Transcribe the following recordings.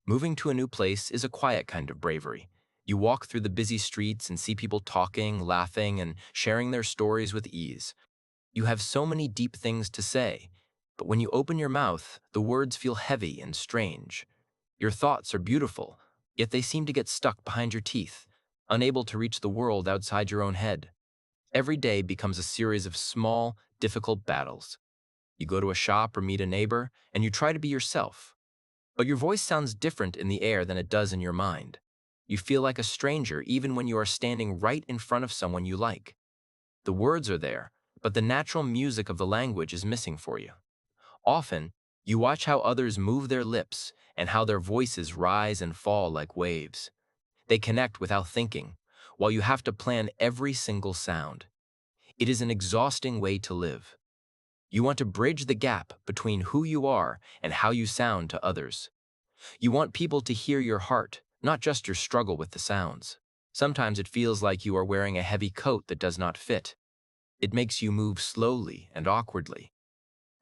Moving to a new place is a quiet kind of bravery. You walk through the busy streets and see people talking, laughing, and sharing their stories with ease. You have so many deep things to say, but when you open your mouth, the words feel heavy and strange. Your thoughts are beautiful, yet they seem to get stuck behind your teeth, unable to reach the world outside your own head. Every day becomes a series of small, difficult battles. You go to a shop or meet a neighbor, and you try to be yourself. But your voice sounds different in the air than it does in your mind. You feel like a stranger even when you are standing right in front of someone you like. The words are there, but the natural music of the language is missing for you. Often, you watch how others move their lips and how their voices rise and fall like waves. They connect without thinking, while you have to plan every single sound. It is an exhausting way to live. You want to bridge the gap between who you are and how you sound to others. You want people to hear your heart, not just your struggle with the sounds. Sometimes it feels like you are wearing a heavy coat that does not fit. It makes you move slowly and awkwardly.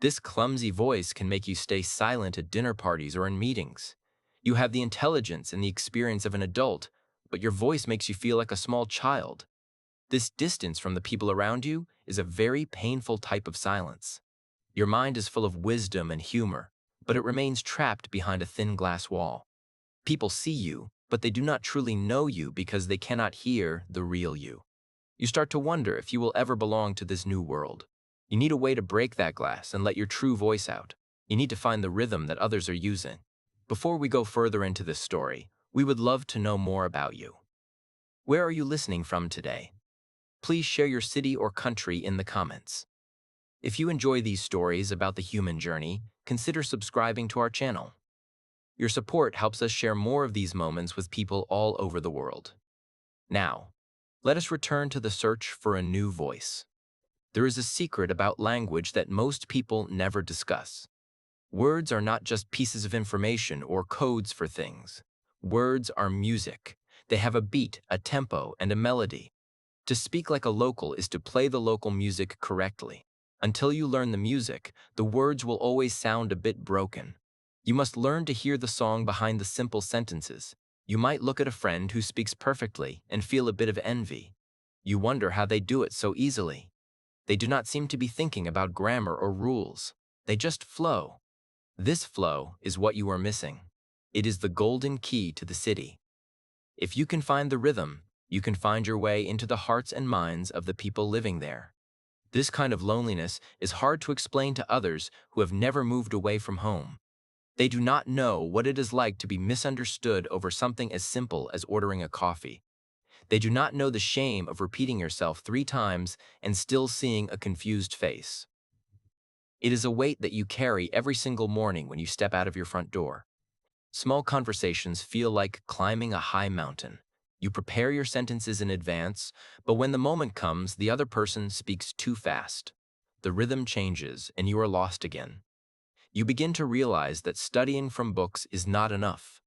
This clumsy voice can make you stay silent at dinner parties or in meetings. You have the intelligence and the experience of an adult, but your voice makes you feel like a small child. This distance from the people around you is a very painful type of silence. Your mind is full of wisdom and humor, but it remains trapped behind a thin glass wall. People see you, but they do not truly know you because they cannot hear the real you. You start to wonder if you will ever belong to this new world. You need a way to break that glass and let your true voice out. You need to find the rhythm that others are using. Before we go further into this story, we would love to know more about you. Where are you listening from today? Please share your city or country in the comments. If you enjoy these stories about the human journey, consider subscribing to our channel. Your support helps us share more of these moments with people all over the world. Now, let us return to the search for a new voice. There is a secret about language that most people never discuss. Words are not just pieces of information or codes for things. Words are music. They have a beat, a tempo, and a melody. To speak like a local is to play the local music correctly. Until you learn the music, the words will always sound a bit broken. You must learn to hear the song behind the simple sentences. You might look at a friend who speaks perfectly and feel a bit of envy. You wonder how they do it so easily. They do not seem to be thinking about grammar or rules. They just flow. This flow is what you are missing. It is the golden key to the city. If you can find the rhythm, you can find your way into the hearts and minds of the people living there. This kind of loneliness is hard to explain to others who have never moved away from home. They do not know what it is like to be misunderstood over something as simple as ordering a coffee. They do not know the shame of repeating yourself 3 times and still seeing a confused face. It is a weight that you carry every single morning when you step out of your front door. Small conversations feel like climbing a high mountain. You prepare your sentences in advance, but when the moment comes, the other person speaks too fast. The rhythm changes, and you are lost again. You begin to realize that studying from books is not enough.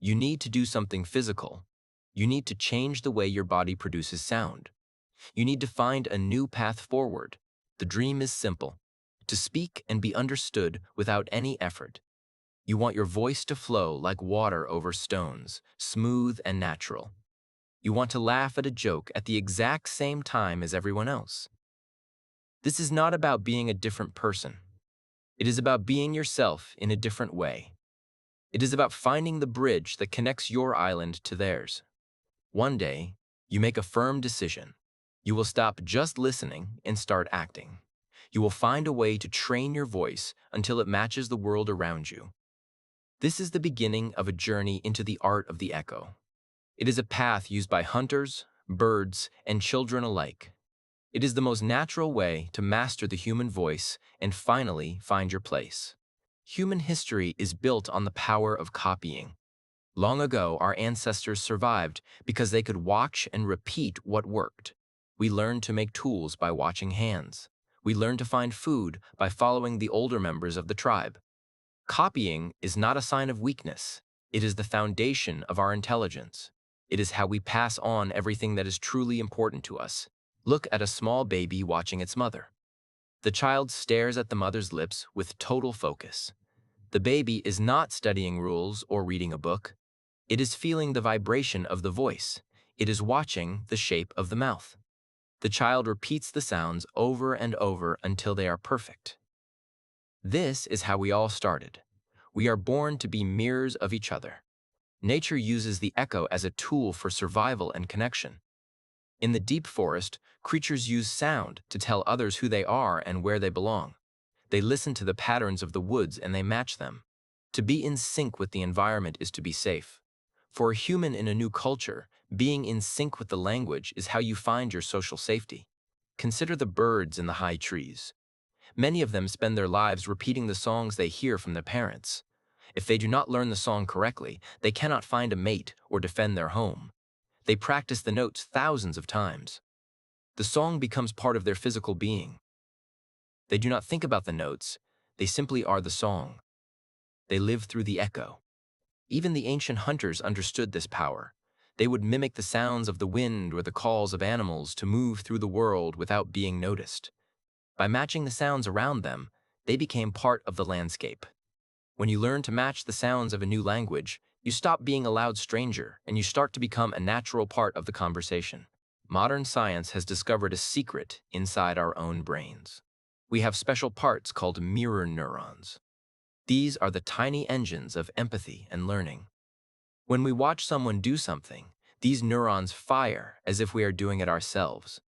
You need to do something physical. You need to change the way your body produces sound. You need to find a new path forward. The dream is simple: to speak and be understood without any effort. You want your voice to flow like water over stones, smooth and natural. You want to laugh at a joke at the exact same time as everyone else. This is not about being a different person. It is about being yourself in a different way. It is about finding the bridge that connects your island to theirs. One day, you make a firm decision. You will stop just listening and start acting. You will find a way to train your voice until it matches the world around you. This is the beginning of a journey into the art of the echo. It is a path used by hunters, birds, and children alike. It is the most natural way to master the human voice and finally find your place. Human history is built on the power of copying. Long ago, our ancestors survived because they could watch and repeat what worked. We learned to make tools by watching hands. We learned to find food by following the older members of the tribe. Copying is not a sign of weakness. It is the foundation of our intelligence. It is how we pass on everything that is truly important to us. Look at a small baby watching its mother. The child stares at the mother's lips with total focus. The baby is not studying rules or reading a book. It is feeling the vibration of the voice. It is watching the shape of the mouth. The child repeats the sounds over and over until they are perfect. This is how we all started. We are born to be mirrors of each other. Nature uses the echo as a tool for survival and connection. In the deep forest, creatures use sound to tell others who they are and where they belong. They listen to the patterns of the woods and they match them. To be in sync with the environment is to be safe. For a human in a new culture, being in sync with the language is how you find your social safety. Consider the birds in the high trees. Many of them spend their lives repeating the songs they hear from their parents. If they do not learn the song correctly, they cannot find a mate or defend their home. They practice the notes thousands of times. The song becomes part of their physical being. They do not think about the notes, they simply are the song. They live through the echo. Even the ancient hunters understood this power. They would mimic the sounds of the wind or the calls of animals to move through the world without being noticed. By matching the sounds around them, they became part of the landscape. When you learn to match the sounds of a new language, you stop being a loud stranger and you start to become a natural part of the conversation. Modern science has discovered a secret inside our own brains. We have special parts called mirror neurons. These are the tiny engines of empathy and learning. When we watch someone do something, these neurons fire as if we are doing it ourselves.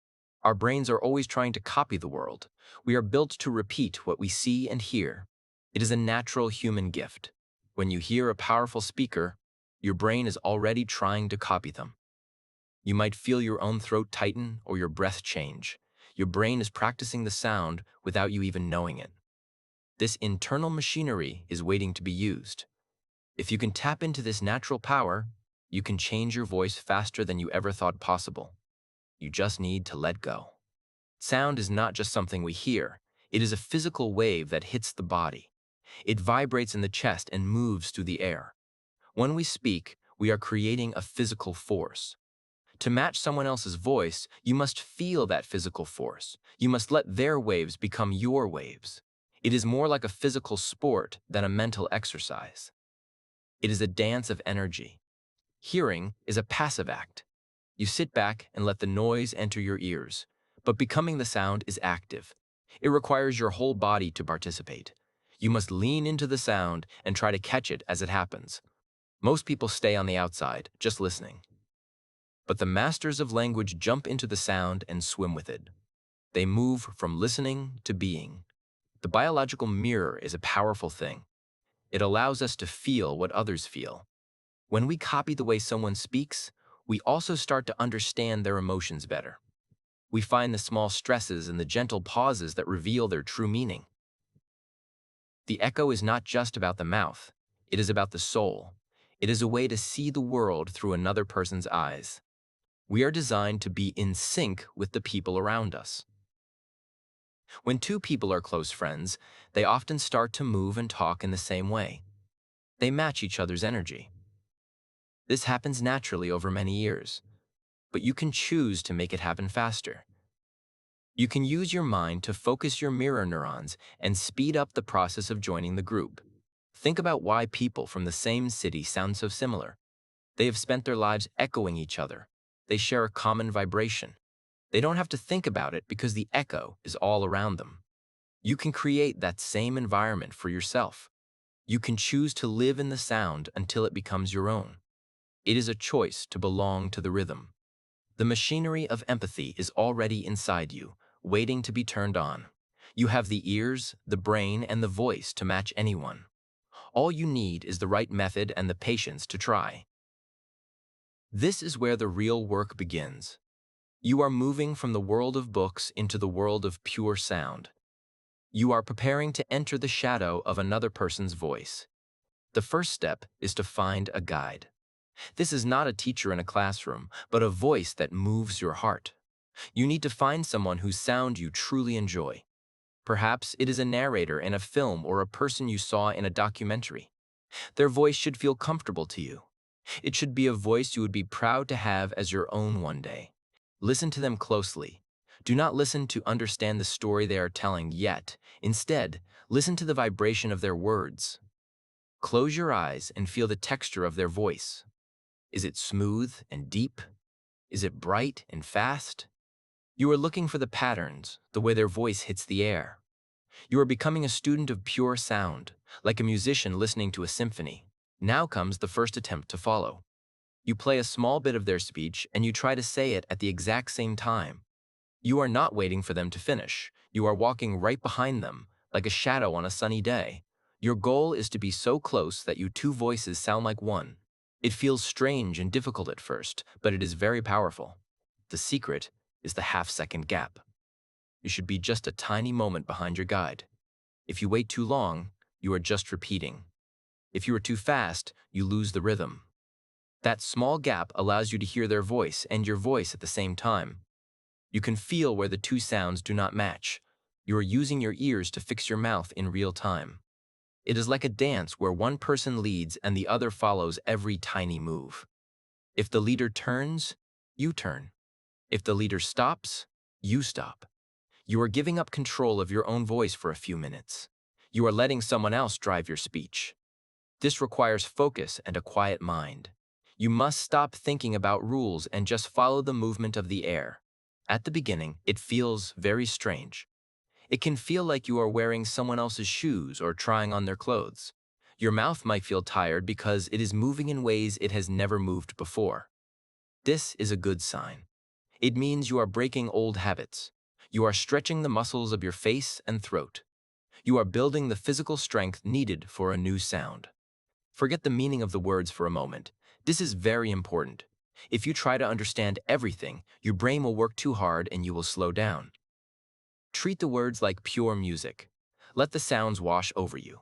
Our brains are always trying to copy the world. We are built to repeat what we see and hear. It is a natural human gift. When you hear a powerful speaker, your brain is already trying to copy them. You might feel your own throat tighten or your breath change. Your brain is practicing the sound without you even knowing it. This internal machinery is waiting to be used. If you can tap into this natural power, you can change your voice faster than you ever thought possible. You just need to let go. Sound is not just something we hear. It is a physical wave that hits the body. It vibrates in the chest and moves through the air. When we speak, we are creating a physical force. To match someone else's voice, you must feel that physical force. You must let their waves become your waves. It is more like a physical sport than a mental exercise. It is a dance of energy. Hearing is a passive act. You sit back and let the noise enter your ears, but becoming the sound is active. It requires your whole body to participate. You must lean into the sound and try to catch it as it happens. Most people stay on the outside, just listening. But the masters of language jump into the sound and swim with it. They move from listening to being. The biological mirror is a powerful thing. It allows us to feel what others feel. When we copy the way someone speaks, we also start to understand their emotions better. We find the small stresses and the gentle pauses that reveal their true meaning. The echo is not just about the mouth, it is about the soul. It is a way to see the world through another person's eyes. We are designed to be in sync with the people around us. When two people are close friends, they often start to move and talk in the same way. They match each other's energy. This happens naturally over many years, but you can choose to make it happen faster. You can use your mind to focus your mirror neurons and speed up the process of joining the group. Think about why people from the same city sound so similar. They have spent their lives echoing each other. They share a common vibration. They don't have to think about it because the echo is all around them. You can create that same environment for yourself. You can choose to live in the sound until it becomes your own. It is a choice to belong to the rhythm. The machinery of empathy is already inside you, waiting to be turned on. You have the ears, the brain, and the voice to match anyone. All you need is the right method and the patience to try. This is where the real work begins. You are moving from the world of books into the world of pure sound. You are preparing to enter the shadow of another person's voice. The first step is to find a guide. This is not a teacher in a classroom, but a voice that moves your heart. You need to find someone whose sound you truly enjoy. Perhaps it is a narrator in a film or a person you saw in a documentary. Their voice should feel comfortable to you. It should be a voice you would be proud to have as your own one day. Listen to them closely. Do not listen to understand the story they are telling yet. Instead, listen to the vibration of their words. Close your eyes and feel the texture of their voice. Is it smooth and deep? Is it bright and fast? You are looking for the patterns, the way their voice hits the air. You are becoming a student of pure sound, like a musician listening to a symphony. Now comes the first attempt to follow. You play a small bit of their speech and you try to say it at the exact same time. You are not waiting for them to finish. You are walking right behind them, like a shadow on a sunny day. Your goal is to be so close that your two voices sound like one. It feels strange and difficult at first, but it is very powerful. The secret is the half-second gap. You should be just a tiny moment behind your guide. If you wait too long, you are just repeating. If you are too fast, you lose the rhythm. That small gap allows you to hear their voice and your voice at the same time. You can feel where the two sounds do not match. You are using your ears to fix your mouth in real time. It is like a dance where one person leads and the other follows every tiny move. If the leader turns, you turn. If the leader stops, you stop. You are giving up control of your own voice for a few minutes. You are letting someone else drive your speech. This requires focus and a quiet mind. You must stop thinking about rules and just follow the movement of the air. At the beginning, it feels very strange. It can feel like you are wearing someone else's shoes or trying on their clothes. Your mouth might feel tired because it is moving in ways it has never moved before. This is a good sign. It means you are breaking old habits. You are stretching the muscles of your face and throat. You are building the physical strength needed for a new sound. Forget the meaning of the words for a moment. This is very important. If you try to understand everything, your brain will work too hard and you will slow down. Treat the words like pure music. Let the sounds wash over you.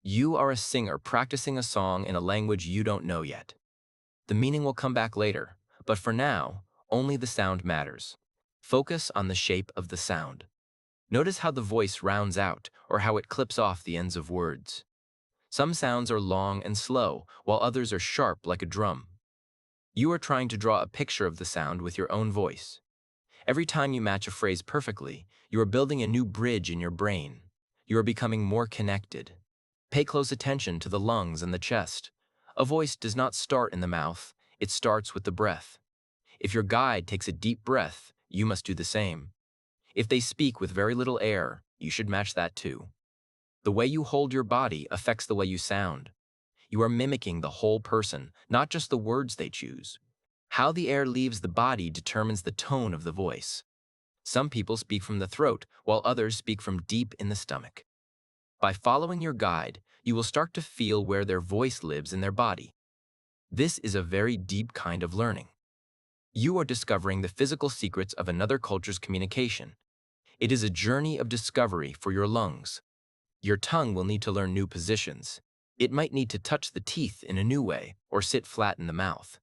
You are a singer practicing a song in a language you don't know yet. The meaning will come back later, but for now, only the sound matters. Focus on the shape of the sound. Notice how the voice rounds out or how it clips off the ends of words. Some sounds are long and slow, while others are sharp like a drum. You are trying to draw a picture of the sound with your own voice. Every time you match a phrase perfectly, you are building a new bridge in your brain. You are becoming more connected. Pay close attention to the lungs and the chest. A voice does not start in the mouth, it starts with the breath. If your guide takes a deep breath, you must do the same. If they speak with very little air, you should match that too. The way you hold your body affects the way you sound. You are mimicking the whole person, not just the words they choose. How the air leaves the body determines the tone of the voice. Some people speak from the throat, while others speak from deep in the stomach. By following your guide, you will start to feel where their voice lives in their body. This is a very deep kind of learning. You are discovering the physical secrets of another culture's communication. It is a journey of discovery for your lungs. Your tongue will need to learn new positions. It might need to touch the teeth in a new way or sit flat in the mouth.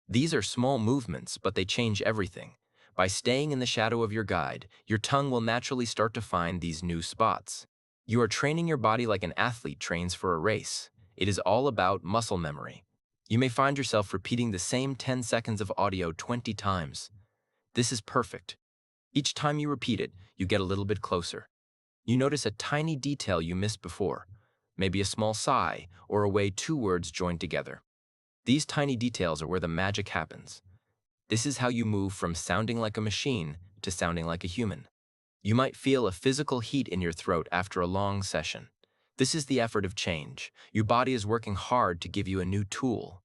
These are small movements, but they change everything. By staying in the shadow of your guide, your tongue will naturally start to find these new spots. You are training your body like an athlete trains for a race. It is all about muscle memory. You may find yourself repeating the same 10 seconds of audio 20 times. This is perfect. Each time you repeat it, you get a little bit closer. You notice a tiny detail you missed before, maybe a small sigh or a way two words join together. These tiny details are where the magic happens. This is how you move from sounding like a machine to sounding like a human. You might feel a physical heat in your throat after a long session. This is the effort of change. Your body is working hard to give you a new tool.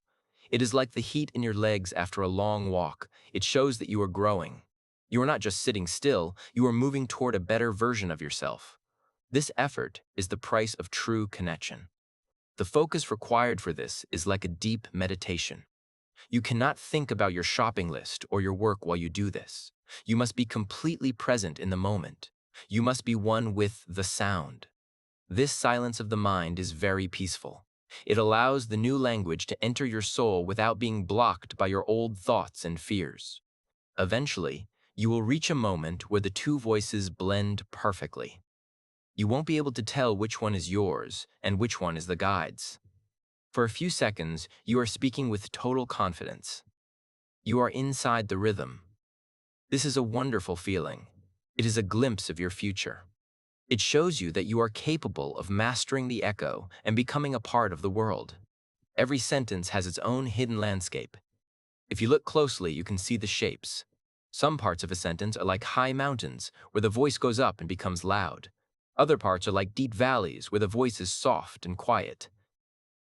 It is like the heat in your legs after a long walk. It shows that you are growing. You are not just sitting still, you are moving toward a better version of yourself. This effort is the price of true connection. The focus required for this is like a deep meditation. You cannot think about your shopping list or your work while you do this. You must be completely present in the moment. You must be one with the sound. This silence of the mind is very peaceful. It allows the new language to enter your soul without being blocked by your old thoughts and fears. Eventually, you will reach a moment where the two voices blend perfectly. You won't be able to tell which one is yours and which one is the guide's. For a few seconds, you are speaking with total confidence. You are inside the rhythm. This is a wonderful feeling. It is a glimpse of your future. It shows you that you are capable of mastering the echo and becoming a part of the world. Every sentence has its own hidden landscape. If you look closely, you can see the shapes. Some parts of a sentence are like high mountains, where the voice goes up and becomes loud. Other parts are like deep valleys, where the voice is soft and quiet.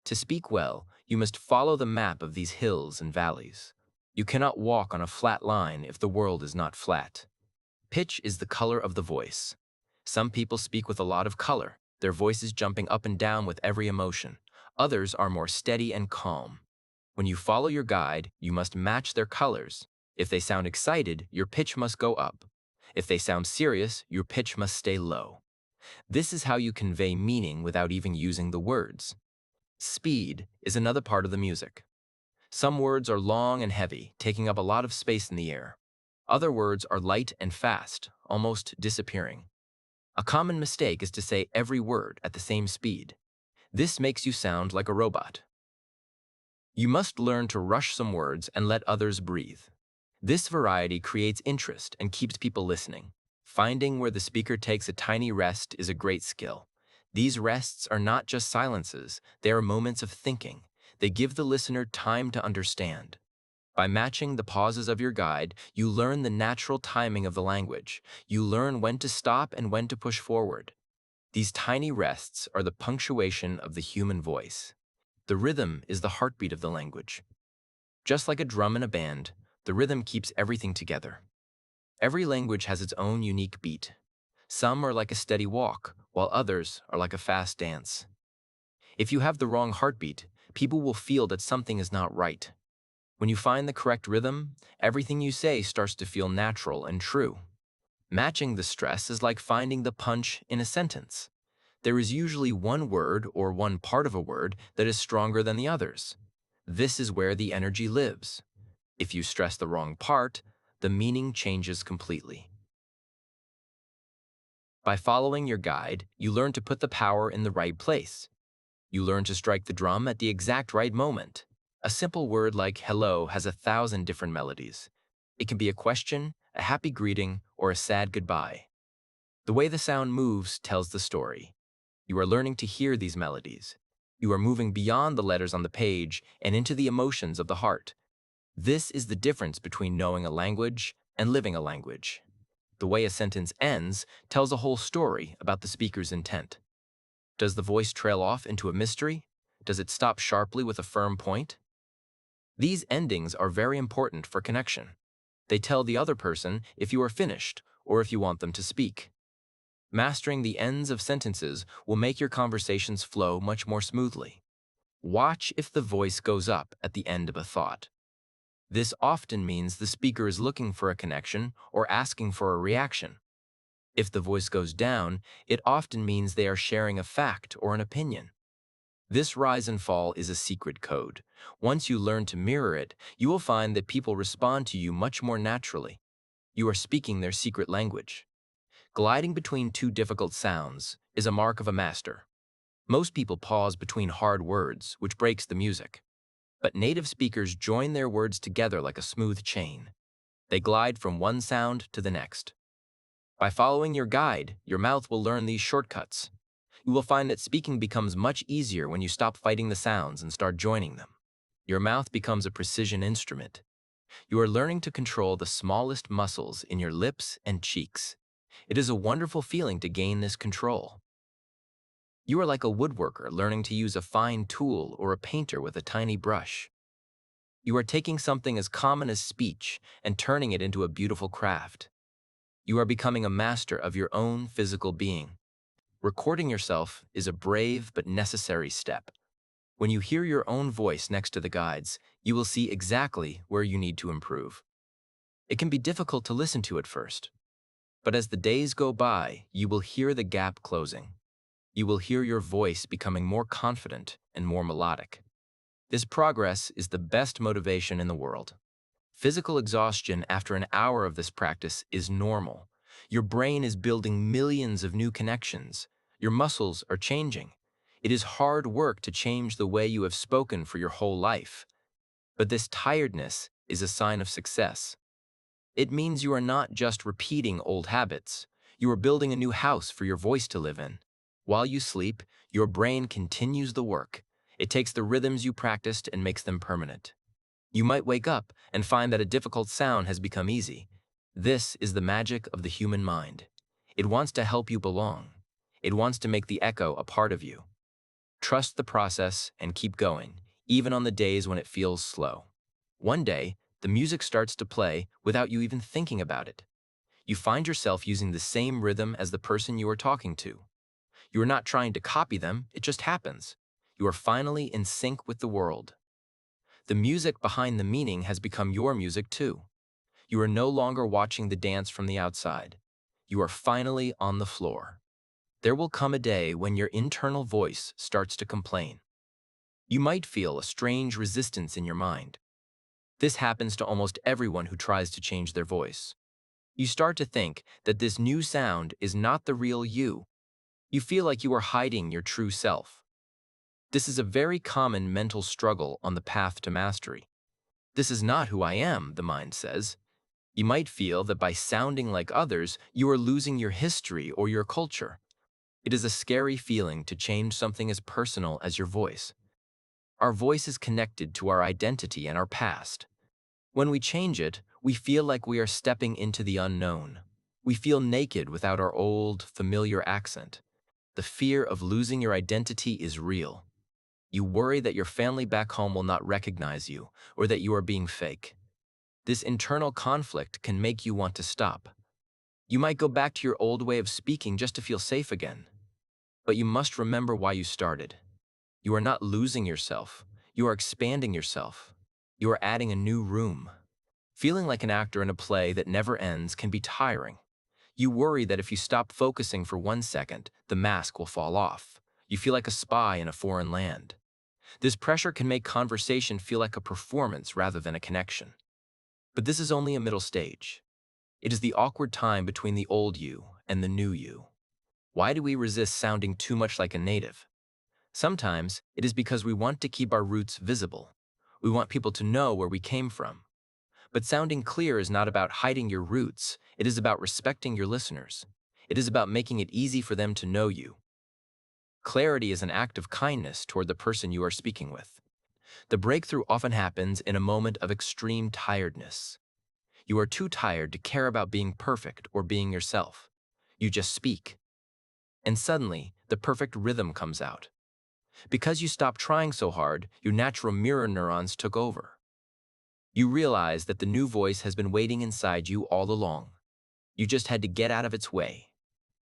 To speak well, you must follow the map of these hills and valleys. You cannot walk on a flat line if the world is not flat. Pitch is the color of the voice. Some people speak with a lot of color, their voices jumping up and down with every emotion. Others are more steady and calm. When you follow your guide, you must match their colors. If they sound excited, your pitch must go up. If they sound serious, your pitch must stay low. This is how you convey meaning without even using the words. Speed is another part of the music. Some words are long and heavy, taking up a lot of space in the air. Other words are light and fast, almost disappearing. A common mistake is to say every word at the same speed. This makes you sound like a robot. You must learn to rush some words and let others breathe. This variety creates interest and keeps people listening. Finding where the speaker takes a tiny rest is a great skill. These rests are not just silences, they are moments of thinking. They give the listener time to understand. By matching the pauses of your guide, you learn the natural timing of the language. You learn when to stop and when to push forward. These tiny rests are the punctuation of the human voice. The rhythm is the heartbeat of the language. Just like a drum in a band, the rhythm keeps everything together. Every language has its own unique beat. Some are like a steady walk, while others are like a fast dance. If you have the wrong heartbeat, people will feel that something is not right. When you find the correct rhythm, everything you say starts to feel natural and true. Matching the stress is like finding the punch in a sentence. There is usually one word or one part of a word that is stronger than the others. This is where the energy lives. If you stress the wrong part, the meaning changes completely. By following your guide, you learn to put the power in the right place. You learn to strike the drum at the exact right moment. A simple word like hello has 1,000 different melodies. It can be a question, a happy greeting, or a sad goodbye. The way the sound moves tells the story. You are learning to hear these melodies. You are moving beyond the letters on the page and into the emotions of the heart. This is the difference between knowing a language and living a language. The way a sentence ends tells a whole story about the speaker's intent. Does the voice trail off into a mystery? Does it stop sharply with a firm point? These endings are very important for connection. They tell the other person if you are finished or if you want them to speak. Mastering the ends of sentences will make your conversations flow much more smoothly. Watch if the voice goes up at the end of a thought. This often means the speaker is looking for a connection or asking for a reaction. If the voice goes down, it often means they are sharing a fact or an opinion. This rise and fall is a secret code. Once you learn to mirror it, you will find that people respond to you much more naturally. You are speaking their secret language. Gliding between two difficult sounds is a mark of a master. Most people pause between hard words, which breaks the music. But native speakers join their words together like a smooth chain. They glide from one sound to the next. By following your guide, your mouth will learn these shortcuts. You will find that speaking becomes much easier when you stop fighting the sounds and start joining them. Your mouth becomes a precision instrument. You are learning to control the smallest muscles in your lips and cheeks. It is a wonderful feeling to gain this control. You are like a woodworker learning to use a fine tool or a painter with a tiny brush. You are taking something as common as speech and turning it into a beautiful craft. You are becoming a master of your own physical being. Recording yourself is a brave but necessary step. When you hear your own voice next to the guides, you will see exactly where you need to improve. It can be difficult to listen to at first, but as the days go by, you will hear the gap closing. You will hear your voice becoming more confident and more melodic. This progress is the best motivation in the world. Physical exhaustion after an hour of this practice is normal. Your brain is building millions of new connections. Your muscles are changing. It is hard work to change the way you have spoken for your whole life. But this tiredness is a sign of success. It means you are not just repeating old habits. You are building a new house for your voice to live in. While you sleep, your brain continues the work. It takes the rhythms you practiced and makes them permanent. You might wake up and find that a difficult sound has become easy. This is the magic of the human mind. It wants to help you belong. It wants to make the echo a part of you. Trust the process and keep going, even on the days when it feels slow. One day, the music starts to play without you even thinking about it. You find yourself using the same rhythm as the person you are talking to. You are not trying to copy them, it just happens. You are finally in sync with the world. The music behind the meaning has become your music too. You are no longer watching the dance from the outside. You are finally on the floor. There will come a day when your internal voice starts to complain. You might feel a strange resistance in your mind. This happens to almost everyone who tries to change their voice. You start to think that this new sound is not the real you. You feel like you are hiding your true self. This is a very common mental struggle on the path to mastery. This is not who I am, the mind says. You might feel that by sounding like others, you are losing your history or your culture. It is a scary feeling to change something as personal as your voice. Our voice is connected to our identity and our past. When we change it, we feel like we are stepping into the unknown. We feel naked without our old, familiar accent. The fear of losing your identity is real. You worry that your family back home will not recognize you, or that you are being fake. This internal conflict can make you want to stop. You might go back to your old way of speaking just to feel safe again. But you must remember why you started. You are not losing yourself. You are expanding yourself. You are adding a new room. Feeling like an actor in a play that never ends can be tiring. You worry that if you stop focusing for 1 second, the mask will fall off. You feel like a spy in a foreign land. This pressure can make conversation feel like a performance rather than a connection. But this is only a middle stage. It is the awkward time between the old you and the new you. Why do we resist sounding too much like a native? Sometimes it is because we want to keep our roots visible. We want people to know where we came from. But sounding clear is not about hiding your roots. It is about respecting your listeners. It is about making it easy for them to know you. Clarity is an act of kindness toward the person you are speaking with. The breakthrough often happens in a moment of extreme tiredness. You are too tired to care about being perfect or being yourself. You just speak. And suddenly, the perfect rhythm comes out. Because you stopped trying so hard, your natural mirror neurons took over. You realize that the new voice has been waiting inside you all along. You just had to get out of its way.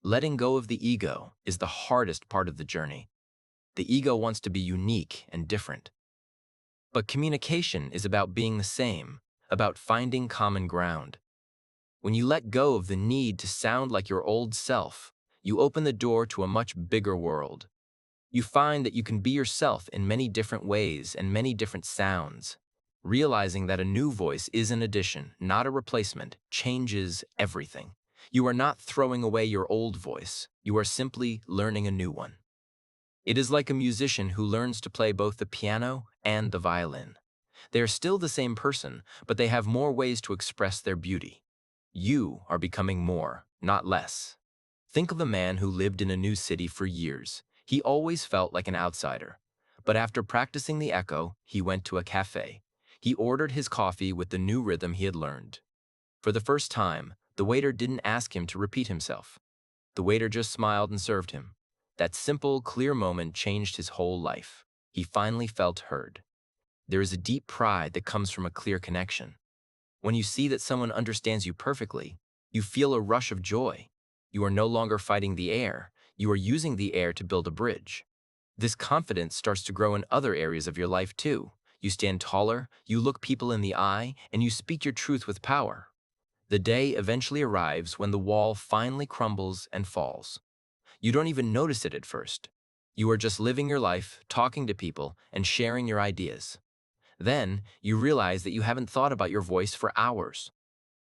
Letting go of the ego is the hardest part of the journey. The ego wants to be unique and different. But communication is about being the same, about finding common ground. When you let go of the need to sound like your old self, you open the door to a much bigger world. You find that you can be yourself in many different ways and many different sounds. Realizing that a new voice is an addition, not a replacement, changes everything. You are not throwing away your old voice. You are simply learning a new one. It is like a musician who learns to play both the piano and the violin. They are still the same person, but they have more ways to express their beauty. You are becoming more, not less. Think of a man who lived in a new city for years. He always felt like an outsider. But after practicing the echo, he went to a cafe. He ordered his coffee with the new rhythm he had learned. For the first time, the waiter didn't ask him to repeat himself. The waiter just smiled and served him. That simple, clear moment changed his whole life. He finally felt heard. There is a deep pride that comes from a clear connection. When you see that someone understands you perfectly, you feel a rush of joy. You are no longer fighting the air. You are using the air to build a bridge. This confidence starts to grow in other areas of your life too. You stand taller, you look people in the eye, and you speak your truth with power. The day eventually arrives when the wall finally crumbles and falls. You don't even notice it at first. You are just living your life, talking to people, and sharing your ideas. Then, you realize that you haven't thought about your voice for hours.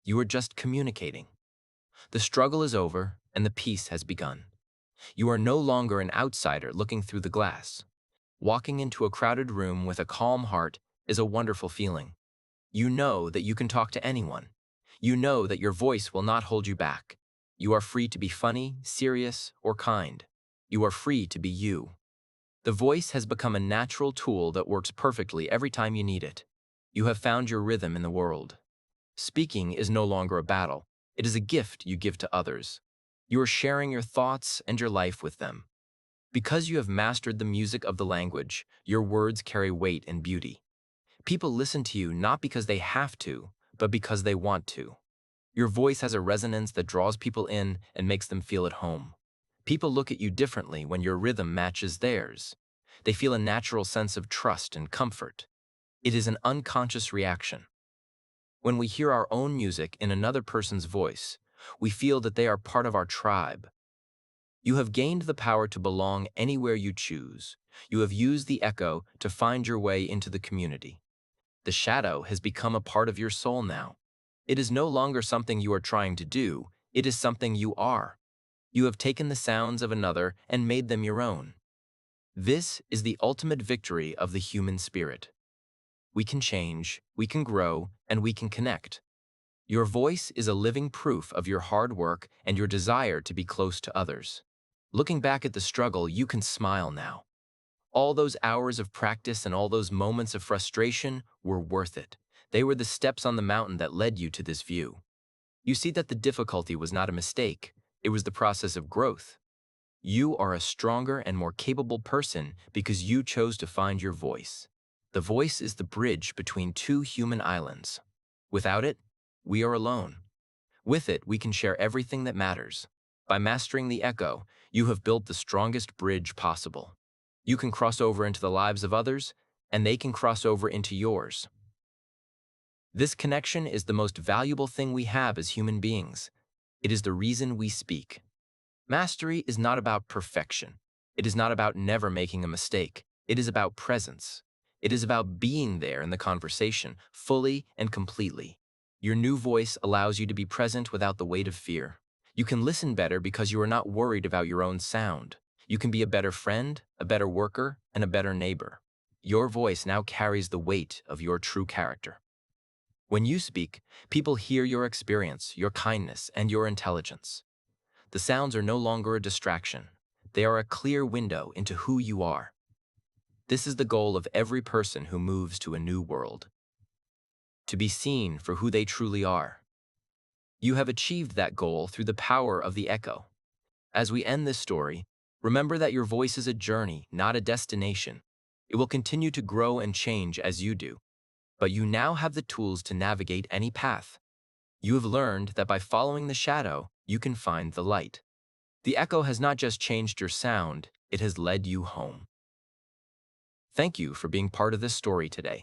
You are just communicating. The struggle is over, and the peace has begun. You are no longer an outsider looking through the glass. Walking into a crowded room with a calm heart is a wonderful feeling. You know that you can talk to anyone. You know that your voice will not hold you back. You are free to be funny, serious, or kind. You are free to be you. The voice has become a natural tool that works perfectly every time you need it. You have found your rhythm in the world. Speaking is no longer a battle. It is a gift you give to others. You are sharing your thoughts and your life with them. Because you have mastered the music of the language, your words carry weight and beauty. People listen to you not because they have to, but because they want to. Your voice has a resonance that draws people in and makes them feel at home. People look at you differently when your rhythm matches theirs. They feel a natural sense of trust and comfort. It is an unconscious reaction. When we hear our own music in another person's voice, we feel that they are part of our tribe. You have gained the power to belong anywhere you choose. You have used the echo to find your way into the community. The shadow has become a part of your soul now. It is no longer something you are trying to do, it is something you are. You have taken the sounds of another and made them your own. This is the ultimate victory of the human spirit. We can change, we can grow, and we can connect. Your voice is a living proof of your hard work and your desire to be close to others. Looking back at the struggle, you can smile now. All those hours of practice and all those moments of frustration were worth it. They were the steps on the mountain that led you to this view. You see that the difficulty was not a mistake, it was the process of growth. You are a stronger and more capable person because you chose to find your voice. The voice is the bridge between two human islands. Without it, we are alone. With it, we can share everything that matters. By mastering the echo, you have built the strongest bridge possible. You can cross over into the lives of others, and they can cross over into yours. This connection is the most valuable thing we have as human beings. It is the reason we speak. Mastery is not about perfection. It is not about never making a mistake. It is about presence. It is about being there in the conversation, fully and completely. Your new voice allows you to be present without the weight of fear. You can listen better because you are not worried about your own sound. You can be a better friend, a better worker, and a better neighbor. Your voice now carries the weight of your true character. When you speak, people hear your experience, your kindness, and your intelligence. The sounds are no longer a distraction. They are a clear window into who you are. This is the goal of every person who moves to a new world. To be seen for who they truly are. You have achieved that goal through the power of the echo. As we end this story, remember that your voice is a journey, not a destination. It will continue to grow and change as you do. But you now have the tools to navigate any path. You have learned that by following the shadow, you can find the light. The echo has not just changed your sound, it has led you home. Thank you for being part of this story today.